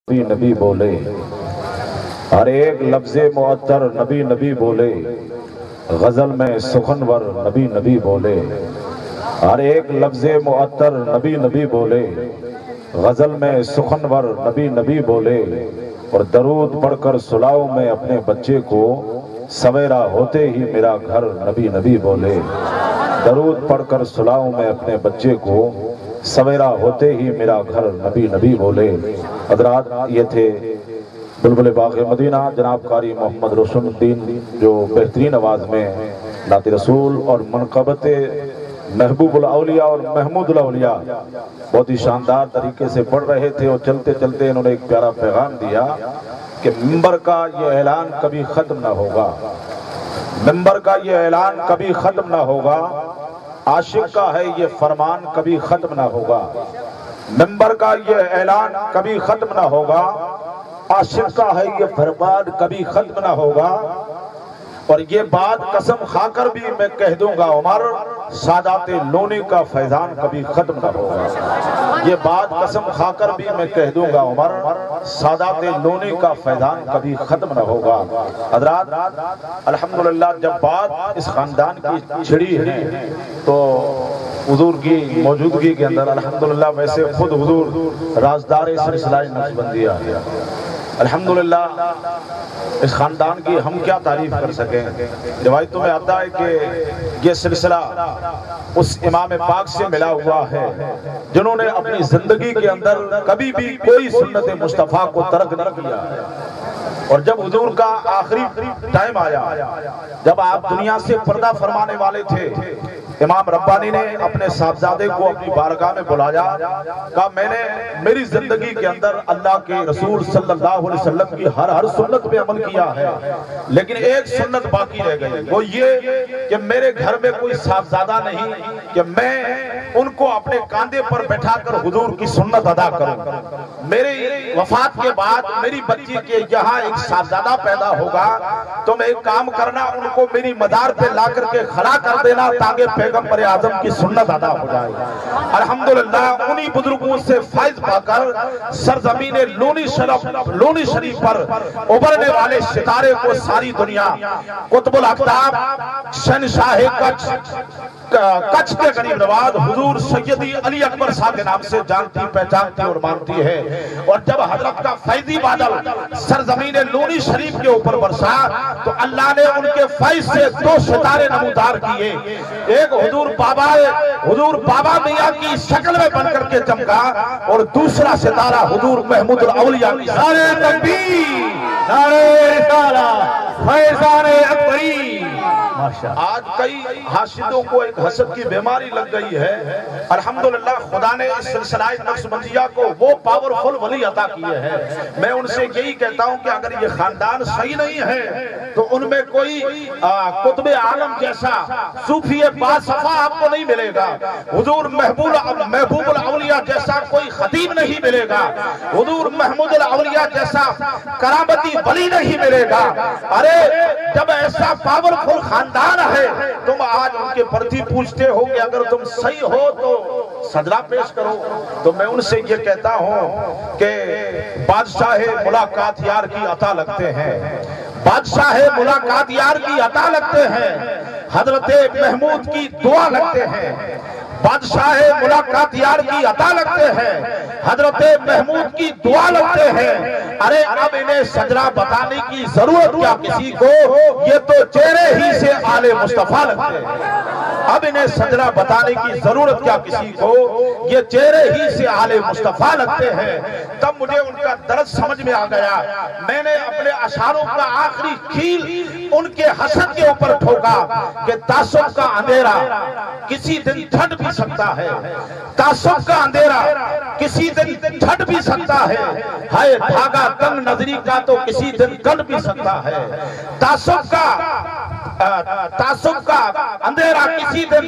नबी नबी बोले, हर एक लफ्ज़े मुअत्तर नबी नबी बोले, गज़ल में सुखनवर नबी नबी बोले, हर एक लफ्ज़े मुअत्तर नबी नबी बोले, गज़ल में सुखनवर नबी नबी बोले। और दरूद पढ़कर सुलाओ मैं अपने बच्चे को, सवेरा होते ही मेरा घर नबी नबी बोले। दरूद पढ़कर सुलाओ मैं अपने बच्चे को, सवेरा होते ही मेरा घर नबी नबी बोले। हज़रात, ये थे बुलबुल बाग़ मदीना जनाब कारी मोहम्मद रोशनुद्दीन, जो बेहतरीन आवाज़ में नात रसूल और मनक़बत महबूबुल औलिया और महमूदुल औलिया बहुत ही शानदार तरीके से पढ़ रहे थे। और चलते चलते इन्होंने एक प्यारा पैगाम दिया कि मिंबर का ये ऐलान कभी ख़त्म ना होगा, मिंबर का ये ऐलान कभी ख़त्म ना होगा, आशिक का है ये फरमान कभी ख़त्म ना होगा। मिंबर का ये ऐलान कभी ख़त्म ना होगा, आशिक का है ये फरमान कभी ख़त्म ना होगा। और ये बात कसम खाकर भी मैं कह दूंगा उमर, सादाते लोनी का फैजान कभी खत्म न होगा। ये बात कसम खाकर भी मैं कह दूंगा उमर, सादाते लोनी का फैजान कभी खत्म न होगा। हज़रात, अल्हम्दुलिल्लाह जब बात इस खानदान की छिड़ी है तो हुजूर की मौजूदगी के अंदर अल्हम्दुलिल्लाह, वैसे खुद हुजूर राजदार सिलसिला नक्शबंदिया है। अल्हम्दुलिल्लाह इस खानदान की हम क्या तारीफ कर सकें। रिवायतों में आता है कि ये सिलसिला उस इमाम पाक से मिला हुआ है जिन्होंने अपनी जिंदगी के अंदर कभी भी कोई सुन्नत मुस्तफ़ा को तर्क नहीं किया है। और जब हुजूर का आखिरी टाइम आया, जब आप दुनिया से पर्दा फरमाने वाले थे, इमाम रब्बानी ने अपने साहबजादे को अपनी बारगाह में बुलाया, कहा मैंने मेरी जिंदगी के अंदर अल्लाह के रसूल सल्लल्लाहु अलैहि वसल्लम की हर सुन्नत पे अमल किया है, लेकिन एक सुन्नत बाकी रह गई, वो ये कि मेरे घर में कोई साहबजादा नहीं कि मैं उनको अपने कांधे पर बैठाकर हुजूर की सुन्नत अदा करूं। मेरे वफात के बाद मेरी बच्ची के यहाँ एक साहबजादा पैदा होगा तो मैं एक काम करना, उनको मेरी मदार पे ला करके खड़ा कर देना ताकि पैगंबर आजम की सुन्नत अदा हो जाए। अल्हम्दुलिल्लाह उन्हीं बुजुर्गों से फैज पाकर सरजमीन लोनी शरीफ पर उभरने वाले सितारे को सारी दुनिया कुतुबुल आफ्ताब शहंशाह कच्छ के करीब नवाज हुजूर सैयदी अली अकबर साहब के नाम से जानती पहचानती और मानती है। और जब हजरत का फैजी बादल सरजमीन लोनी शरीफ के ऊपर बरसा तो अल्लाह ने उनके फैज से दो सितारे नमूदार किए। एक हुजूर बाबा मियां की शक्ल में बनकर के चमका और दूसरा सितारा हुजूर महमूदुल औलिया की। नारे तकबीर, नारे रिसालत, फैज़ाने अकबरी। आज कई हाशिदों को एक हसद की बीमारी लग गई है। अल्हम्दुलिल्लाह खुदा ने इस सिलसिला नक्शबंदिया को वो पावरफुल वली अता किए हैं। मैं उनसे यही कहता हूं कि अगर ये खानदान सही नहीं है तो उनमें कोई कुतुबे आलम जैसा सूफी बासफा आपको नहीं मिलेगा। हुजूर महबूबुल औलिया जैसा कोई खतीब नहीं मिलेगा। हुजूर महमूदुल औलिया जैसा करामती वली नहीं मिलेगा। अरे जब ऐसा पावरफुल खानदान है, तुम आज उनके प्रति पूछते हो कि अगर तुम सही हो तो सजदा पेश करो। तो मैं उनसे ये कहता हूं कि बादशाह मुलाकात यार की अता लगते हैं, बादशाह मुलाकात यार की अता लगते हैं, हजरत महमूद की दुआ लगते हैं, बादशाह मुलाकात यार की अता लगते हैं, हजरत महमूद की दुआ लगते हैं। अरे अब इन्हें सजरा बताने की जरूरत क्या किसी को, ये तो चेहरे ही से आले मुस्तफा लगते हैं। अब इन्हें सजरा बताने की जरूरत क्या किसी को, ये चेहरे ही से आले मुस्तफा लगते हैं। तब मुझे उनका दर्द समझ में आ गया। मैंने अपने अशारों का आखिरी कील उनके हसद के ऊपर ठोका कि तासुब का अंधेरा किसी दिन ढट भी सकता है, तासुब का अंधेरा किसी दिन ढट भी सकता है धागा तंग नजरी का तो किसी दिन कट भी सकता है। तासुब का अंधेरा किसी दिन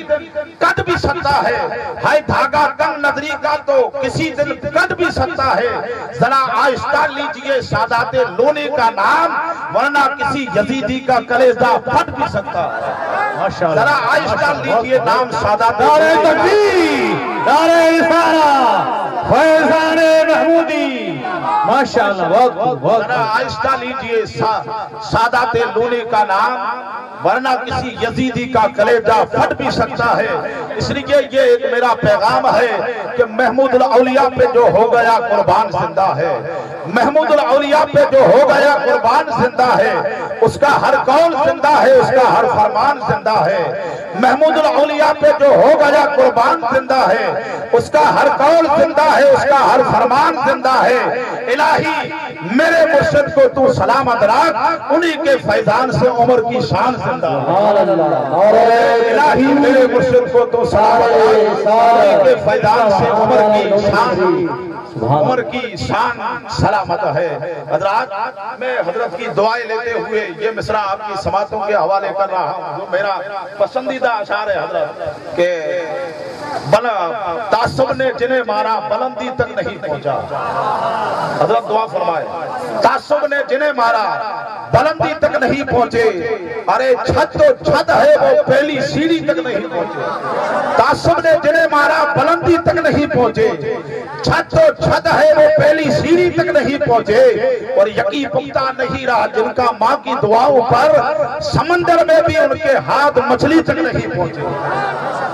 कट भी सकता है धागा तंग नजरी का तो किसी दिन कट भी सकता है। जरा आहिस्ता लीजिए सादाते लोनी का नाम, वरना किसी यजीदी का कलेजा फट भी सकता है। जरा आहिस्ता लीजिए नाम सादाते। नारे तकबीर, नारे रिसालत, फैज़ाने महमूदी। माशाअल्लाह, बहुत आहिस्ता लीजिए सादात लूनी का नाम, वरना किसी यजीदी का कलेजा फट भी सकता है। इसलिए ये एक मेरा पैगाम है कि महमूद औलिया पे जो हो गया कुर्बान जिंदा है, महमूद औलिया पे जो हो गया कुर्बान जिंदा है, उसका हर कौल जिंदा है, उसका हर फरमान जिंदा है। महमूद औलिया पे जो हो गया कुर्बान जिंदा है, उसका हर कौल जिंदा है, उसका हर फरमान जिंदा है। इलाही मेरे मुर्शिद को तू सलामत रख, उन्हीं के फैजान से उम्र की शान जिंदा है। इलाही मेरे मुर्शिद को तू सलामत रख, उन्हीं के फैजान से उम्र की शान सलामत है। हजरात, मैं हजरत की दुआएं लेते हुए ये मिसरा आपकी समातों के हवाले कर रहा हूँ, जो मेरा पसंदीदा अशार है हजरत के तासुब ने जिन्हें मारा बुलंदी तक नहीं पहुंचा। हजरत दुआ फरमाए, तासुब ने जिन्हें मारा बुलंदी तक नहीं पहुंचे, अरे छत तो छत है वो पहली सीढ़ी तक नहीं पहुंचे। तासुब ने जिन्हें मारा बुलंदी तक नहीं पहुंचे, छत तो छत है वो पहली सीढ़ी तक नहीं पहुंचे। और यकीन पुख्ता नहीं रहा जिनका माँ की दुआओं पर समंदर में भी उनके हाथ मछली तक नहीं पहुंचे।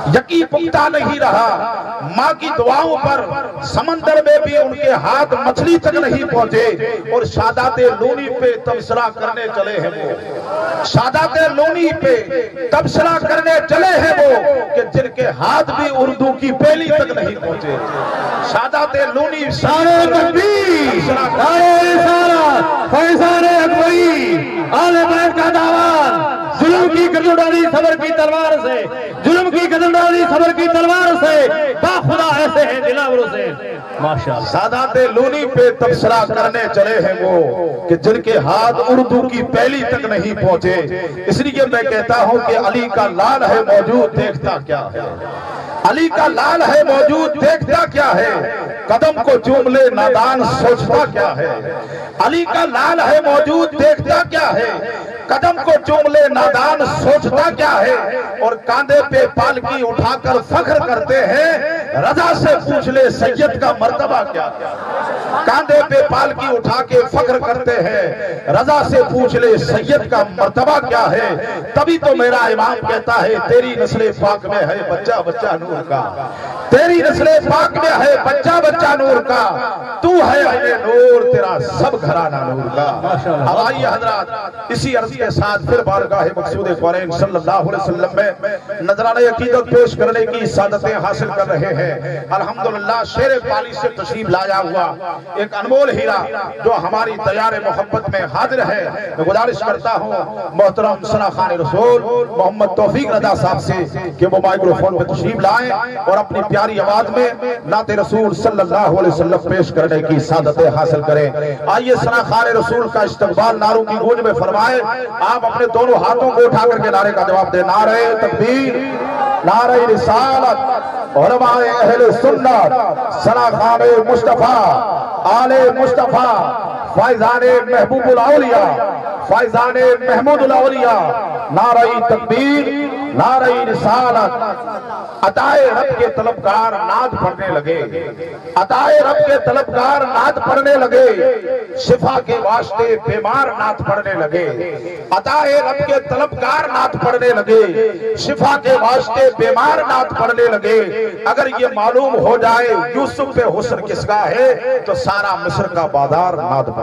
यकीन पुख्ता नहीं रहा माँ की दुआओं पर समंदर में भी उनके हाथ मछली तक नहीं पहुंचे। और सादात लूनी पे तबसरा करने चले हैं वो, सादात लूनी पे तबसरा करने चले हैं वो कि जिनके हाथ भी उर्दू की पहली तक नहीं पहुंचे। सादात लूनी सारे तकबीर, फैज़ान अकबरी, आले बैत का दावा, जुल्म की गर्दन डाली सबर की तलवार से, जुल्म की गर्दन डाली सबर की तलवार से, बाखुदा ऐसे हैं दिलावरों से। माशाअल्लाह, सादात लूनी पे तबसरा करने चले हैं वो कि जिनके हाथ उर्दू की पहली तक नहीं पहुंचे। इसलिए मैं कहता हूं कि अली का लाल है मौजूद, देखता क्या है। अली का लाल है मौजूद, देखता क्या है। कदम को चूम ले नादान, सोचता क्या है। अली का लाल है मौजूद, देखता क्या है। कदम को चूम ले नादान, सोचता क्या है। और कांधे पे पालकी उठाकर फख्र करते हैं, रजा से पूछ ले सैयद का मर्तबा क्या। कांधे पे पालकी उठा के फख्र करते हैं, रजा से पूछ ले सैयद का मर्तबा क्या है। तभी तो मेरा इमाम कहता है, तेरी नस्ले पाक में है बच्चा बच्चा नूर का, तेरी नस्ले पाक में है बच्चा बच्चा नूर का, तू है अहले नूर, तेरा सब घराना नूर का। अब आइए हजरात, इसी अर्ज के साथ फिर बारगाह मक़सूद क़ुरैन सल्लल्लाहु अलैहि वसल्लम में नजराने अकीदत पेश करने की सादतें हासिल कर रहे हैं। अल्हम्दुलिल्लाह, शेर पाली से तशरीफ लाया हुआ एक अनमोल हीरा जो हमारी तैयार मोहब्बत में हाजिर है। मैं गुजारिश करता हूँ मोहतरम सना खान रसूल मोहम्मद तौफीक रजा साहब से कि वो माइक्रोफोन पे तशरीफ लाएं और अपनी प्यारी आवाज में नाते रसूल सल्लल्लाहु अलैहि वसल्लम पेश करने की सादतें हासिल करें। आइए सना खान रसूल का इस्तकबाल नारों की गूंज में फरमाए। आप अपने दोनों हाथों को उठा करके नारे का जवाब दे, नारे तकबीर, नारे रिसालत, उलमाए अहले सुन्नत, सना खान मुस्तफा, आले मुस्तफा, फैज़ाने महबूबुल औलिया, फैज़ाने महमूदुल औलिया, नारे तकबीर, नारे रिसालत। अताए रब के तलबगार नाद पढ़ने लगे, अताए रब के तलबगार नाद पढ़ने लगे, शिफा के वास्ते बीमार नाद पढ़ने लगे। अताए रब के तलबगार नाद पढ़ने लगे, शिफा के वास्ते बीमार नाद पढ़ने लगे। अगर ये मालूम हो जाए यूसुफ पे हुस्न किसका है, तो सारा मिस्र का बाजार नाद।